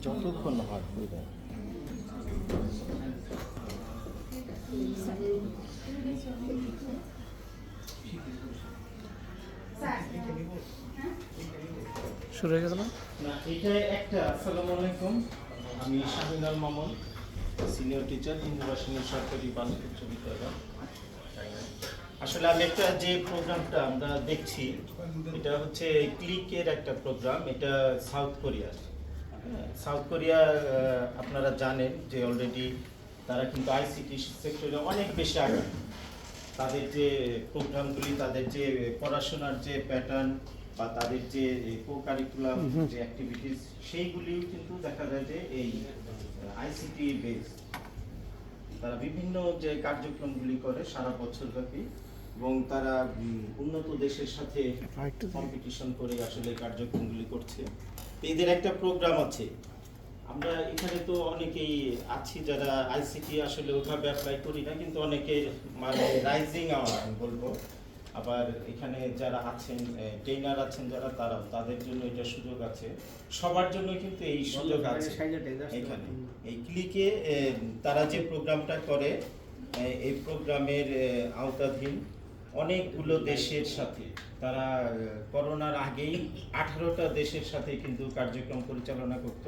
যতক্ষণ হয় শুরু হয়ে গেল না? এটা একটা। আসসালামু আলাইকুম, আমি শাহিন আল মামুন, সিনিয়র টিচার, হিন্দুবাসিনী সরকারি বালিকা উচ্চ বিদ্যালয়। আসলে আমি একটা যে প্রোগ্রামটা আমরা দেখছি, এটা হচ্ছে ক্লিকের একটা প্রোগ্রাম। এটা সাউথ কোরিয়ার। সাউথ কোরিয়া আপনারা জানেন যে অলরেডি তারা কিন্তু আইসিটি সেক্টরে অনেক বেশি আগে। তাদের যে প্রোগ্রামগুলি, তাদের যে পড়াশোনার যে প্যাটার্ন বা তাদের যে কো কারিকুলাম যে অ্যাক্টিভিটিস, সেইগুলিও কিন্তু দেখা যায় যে এই আইসিটি বেস। তারা বিভিন্ন যে কার্যক্রমগুলি করে সারা বছর ব্যাপী, এবং তারা উন্নত দেশের সাথে কম্পিটিশন করে আসলে কার্যক্রমগুলি করছে। এদের একটা প্রোগ্রাম আছে। আমরা এখানে তো অনেকেই আছি যারা আইসিটি আসলে ওইভাবে অ্যাপ্লাই করি না, কিন্তু অনেকের মানে রাইজিং আওয়ার আমি বলবো। আবার এখানে যারা আছেন ট্রেনার আছেন যারা, তারাও, তাদের জন্য এটা সুযোগ আছে। সবার জন্য কিন্তু এই সুযোগ আছে এখানে। এই ক্লিকে তারা যে প্রোগ্রামটা করে, এই প্রোগ্রামের আওতাধীন অনেকগুলো দেশের সাথে তারা করোনার আগেই 18টা দেশের সাথে কিন্তু কার্যক্রম পরিচালনা করত।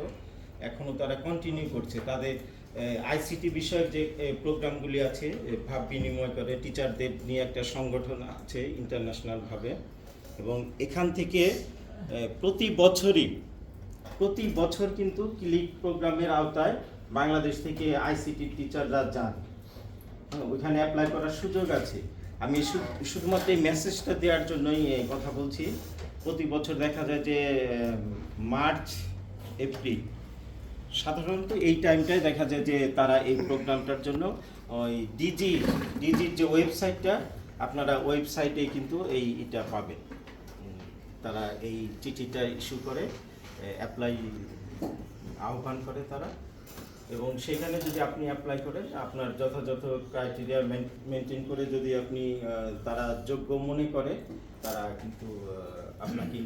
এখনো তারা কন্টিনিউ করছে। তাদের আইসিটি বিষয়ক যে প্রোগ্রামগুলি আছে, ভাব বিনিময় করে টিচারদের নিয়ে একটা সংগঠন আছে ইন্টারন্যাশনালভাবে। এবং এখান থেকে প্রতি বছর কিন্তু ক্লিক প্রোগ্রামের আওতায় বাংলাদেশ থেকে আইসিটি টিচাররা যান। ওইখানে অ্যাপ্লাই করার সুযোগ আছে। আমি শুধুমাত্র এই মেসেজটা দেওয়ার জন্যই কথা বলছি। প্রতি বছর দেখা যায় যে মার্চ এপ্রিল সাধারণত এই টাইমটায় দেখা যায় যে তারা এই প্রোগ্রামটার জন্য ওই ডিজির যে ওয়েবসাইটটা, আপনারা ওয়েবসাইটে কিন্তু এটা পাবেন। তারা এই চিঠিটা ইস্যু করে, অ্যাপ্লাই আহ্বান করে তারা, এবং সেখানে যদি আপনি অ্যাপ্লাই করেন, আপনার যথাযথ ক্রাইটেরিয়া মেনটেন করে যদি আপনি তারা যোগ্য মনে করে, তারা কিন্তু আপনাকে